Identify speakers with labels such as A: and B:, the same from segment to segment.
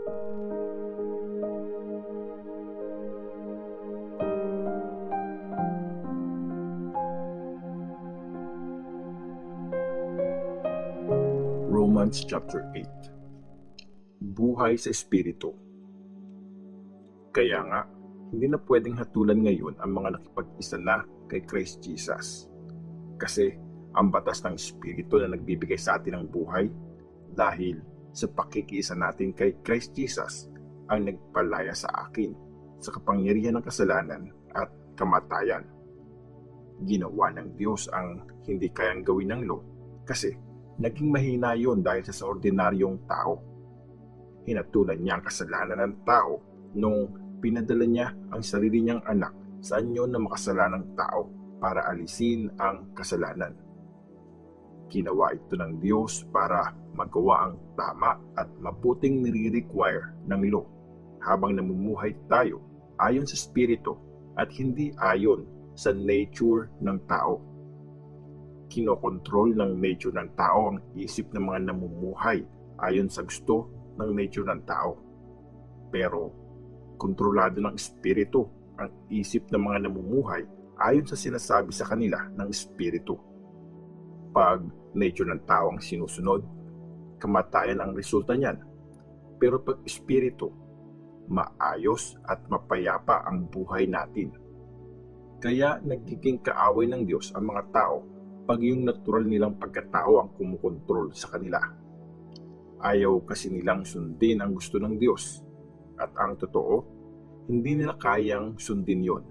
A: Romans chapter 8. Buhay sa Espiritu. Kaya nga, hindi na pwedeng hatulan ngayon ang mga nakipag-isa na kay Christ Jesus. Kasi ang batas ng Espiritu na nagbibigay sa atin ng buhay dahil sa pakikiisa natin kay Christ Jesus ang nagpalaya sa akin sa kapangyarihan ng kasalanan at kamatayan. Ginawa ng Diyos ang hindi kayang gawin ng law kasi naging mahina yon dahil sa ordinaryong tao. Hinatulan niya ang kasalanan ng tao nung pinadala niya ang sarili niyang anak sa anyo ng makasalanang tao para alisin ang kasalanan. Ginawa ito ng Diyos para magawa ang tama at mabuting nire-require ng law habang namumuhay tayo ayon sa Espiritu at hindi ayon sa nature ng tao. Kinokontrol ng nature ng tao ang isip ng mga namumuhay ayon sa gusto ng nature ng tao. Pero kontrolado ng Espiritu ang isip ng mga namumuhay ayon sa sinasabi sa kanila ng Espiritu. Pag nature ng tao ang sinusunod, kamatayan ang resulta niyan. Pero pag Espiritu, maayos at mapayapa ang buhay natin. Kaya nagiging kaaway ng Diyos ang mga tao pag yung natural nilang pagkatao ang kumukontrol sa kanila. Ayaw kasi nilang sundin ang gusto ng Diyos. At ang totoo, hindi nila kayang sundin yon.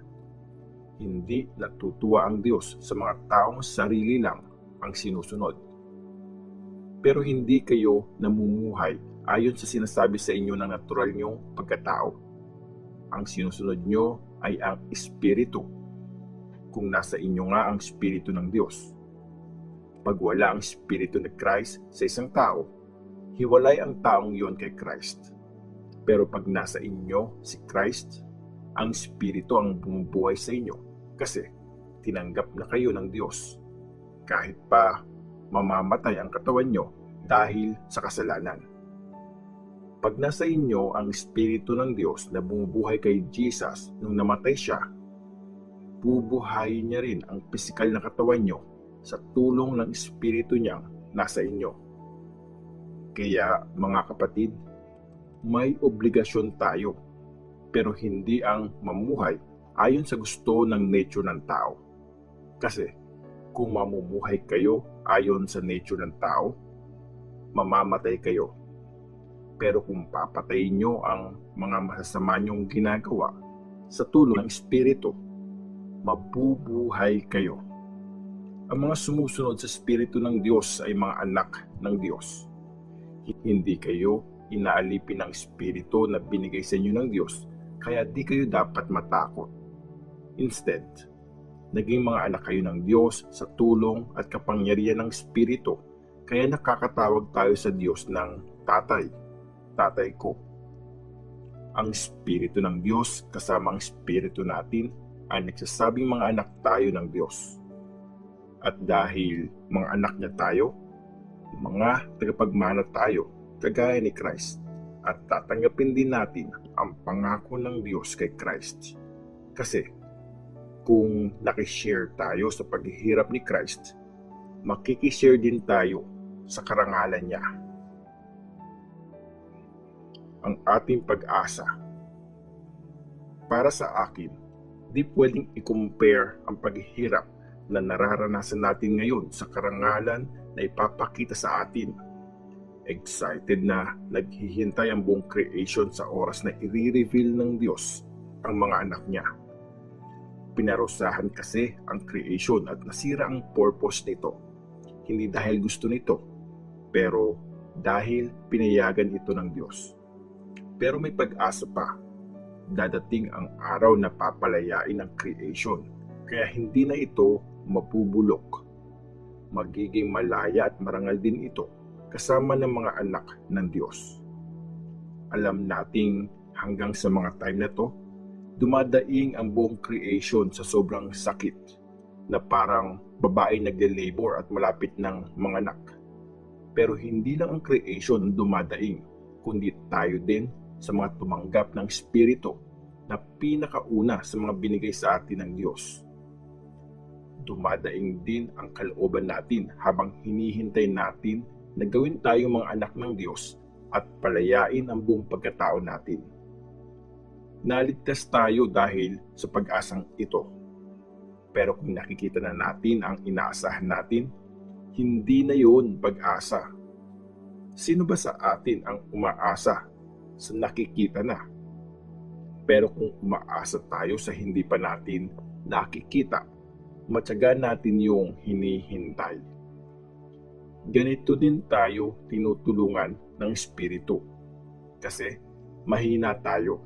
A: Hindi natutuwa ang Diyos sa mga taong sarili lang ang sinusunod. Pero hindi kayo namumuhay ayon sa sinasabi sa inyo ng natural niyong pagkatao. Ang sinusunod nyo ay ang Espiritu. Kung nasa inyo nga ang Espiritu ng Diyos. Pag wala ang Espiritu ni Christ sa isang tao, hiwalay ang taong yon kay Christ. Pero pag nasa inyo si Christ, ang Espiritu ang bumubuhay sa inyo kasi tinanggap na kayo ng Diyos. Kahit pa mamamatay ang katawan nyo dahil sa kasalanan. Pag nasa inyo ang Espiritu ng Diyos na bumubuhay kay Jesus nung namatay siya, bubuhayin niya rin ang pisikal na katawan nyo sa tulong ng Espiritu niyang nasa inyo. Kaya mga kapatid, may obligasyon tayo, pero hindi ang mamuhay ayon sa gusto ng nature ng tao. Kasi kung mamumuhay kayo ayon sa nature ng tao, mamamatay kayo. Pero kung papatayin nyo ang mga masasama nyong ginagawa sa tulong ng Espiritu, mabubuhay kayo. Ang mga sumusunod sa Espiritu ng Diyos ay mga anak ng Diyos. Hindi kayo inaalipin ng Espiritu na binigay sa inyo ng Diyos, kaya di kayo dapat matakot. Instead, naging mga anak kayo ng Diyos sa tulong at kapangyarihan ng Espiritu, kaya nakakatawag tayo sa Diyos ng Tatay, Tatay ko. Ang Espiritu ng Diyos kasama ang Espiritu natin ay nagsasabing mga anak tayo ng Diyos. At dahil mga anak niya tayo, mga tagapagmana tayo, kagaya ni Christ, at tatanggapin din natin ang pangako ng Diyos kay Christ. Kasi kung nakishare tayo sa paghihirap ni Christ, makikishare din tayo sa karangalan niya. Ang ating pag-asa. Para sa akin, di pwedeng i-compare ang paghihirap na nararanasan natin ngayon sa karangalan na ipapakita sa atin. Excited na naghihintay ang buong creation sa oras na i-reveal ng Diyos ang mga anak niya. Pinarusahan kasi ang creation at nasira ang purpose nito. Hindi dahil gusto nito, pero dahil pinayagan ito ng Diyos. Pero may pag-asa pa. Dadating ang araw na papalayain ang creation, kaya hindi na ito mabubulok. Magiging malaya at marangal din ito kasama ng mga anak ng Diyos. Alam nating hanggang sa mga time na to, dumadaing ang buong creation sa sobrang sakit na parang babae nagle-labor at malapit ng mga anak. Pero hindi lang ang creation dumadaing, kundi tayo din sa mga tumanggap ng Espiritu na pinakauna sa mga binigay sa atin ng Diyos. Dumadaing din ang kalooban natin habang hinihintay natin na gawin tayong mga anak ng Diyos at palayain ang buong pagkatao natin. Naligtas tayo dahil sa pag-asang ito. Pero kung nakikita na natin ang inaasahan natin, hindi na yun pag-asa. Sino ba sa atin ang umaasa sa nakikita na? Pero kung umaasa tayo sa hindi pa natin nakikita, matyaga natin yung hinihintay. Ganito din tayo tinutulungan ng Espiritu. Kasi mahina tayo.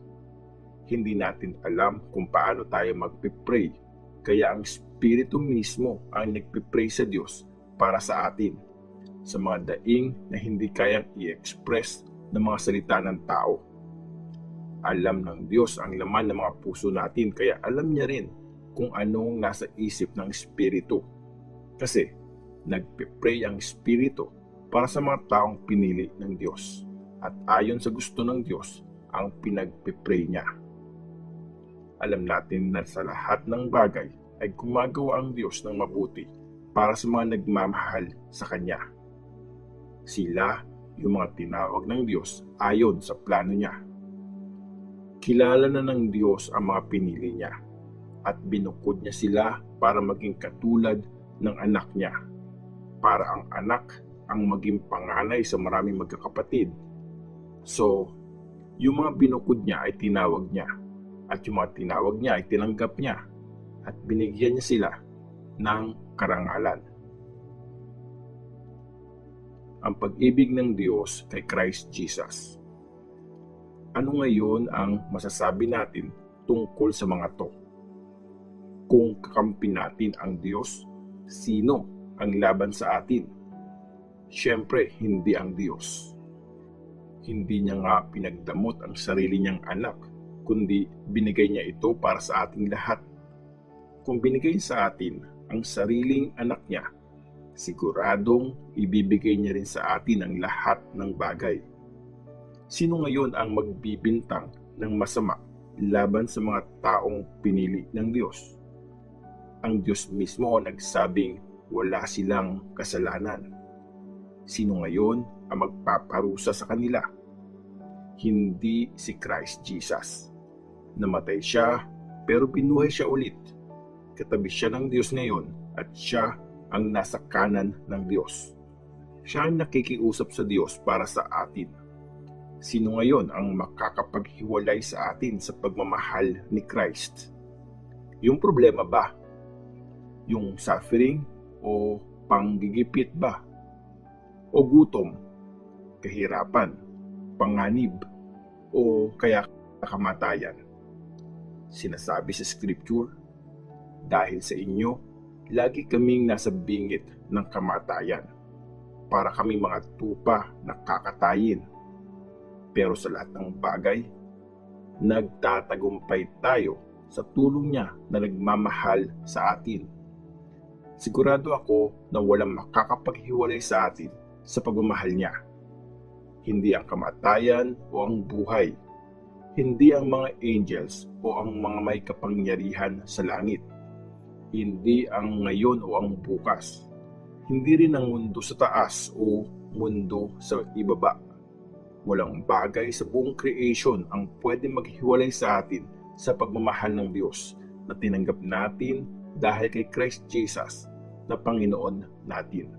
A: Hindi natin alam kung paano tayo magpipray. Kaya ang Espiritu mismo ang nagpipray sa Diyos para sa atin. Sa mga daing na hindi kayang i-express ng mga salita ng tao. Alam ng Diyos ang laman ng mga puso natin, kaya alam niya rin kung anong nasa isip ng Espiritu. Kasi nagpipray ang Espiritu para sa mga taong pinili ng Diyos. At ayon sa gusto ng Diyos ang pinagpipray niya. Alam natin na sa lahat ng bagay ay gumagawa ang Diyos ng mabuti para sa mga nagmamahal sa Kanya. Sila yung mga tinawag ng Diyos ayon sa plano niya. Kilala na ng Diyos ang mga pinili niya at binukod niya sila para maging katulad ng anak niya. Para ang anak ang maging panganay sa maraming magkakapatid. So, yung mga binukod niya ay tinawag niya. At yung mga tinawag niya ay tinanggap niya at binigyan niya sila ng karangalan. Ang pag-ibig ng Diyos kay Christ Jesus. Ano ngayon ang masasabi natin tungkol sa mga to? Kung kakampi natin ang Diyos, sino ang laban sa atin? Siyempre, hindi ang Diyos. Hindi niya nga pinagdamot ang sarili niyang anak, kundi binigay niya ito para sa ating lahat. Kung binigay sa atin ang sariling anak niya, siguradong ibibigay niya rin sa atin ang lahat ng bagay. Sino ngayon ang magbibintang ng masama laban sa mga taong pinili ng Diyos? Ang Diyos mismo ang nagsabing wala silang kasalanan. Sino ngayon ang magpaparusa sa kanila? Hindi si Christ Jesus. Namatay siya, pero binuhay siya ulit. Katabi siya ng Diyos ngayon at siya ang nasa kanan ng Diyos. Siya ang nakikiusap sa Diyos para sa atin. Sino ngayon ang makakapaghiwalay sa atin sa pagmamahal ni Christ? Yung problema ba? Yung suffering o panggigipit ba? O gutom, kahirapan, panganib, o kaya kamatayan? Sinasabi sa Scripture, dahil sa inyo, lagi kaming nasa bingit ng kamatayan, para kami mga tupa na kakatayin. Pero sa lahat ng bagay, nagtatagumpay tayo sa tulong niya na nagmamahal sa atin. Sigurado ako na walang makakapaghiwalay sa atin sa pagmamahal niya. Hindi ang kamatayan o ang buhay. Hindi ang mga angels o ang mga may kapangyarihan sa langit. Hindi ang ngayon o ang bukas. Hindi rin ang mundo sa taas o mundo sa ibaba. Walang bagay sa buong creation ang pwede maghiwalay sa atin sa pagmamahal ng Diyos na tinanggap natin dahil kay Christ Jesus na Panginoon natin.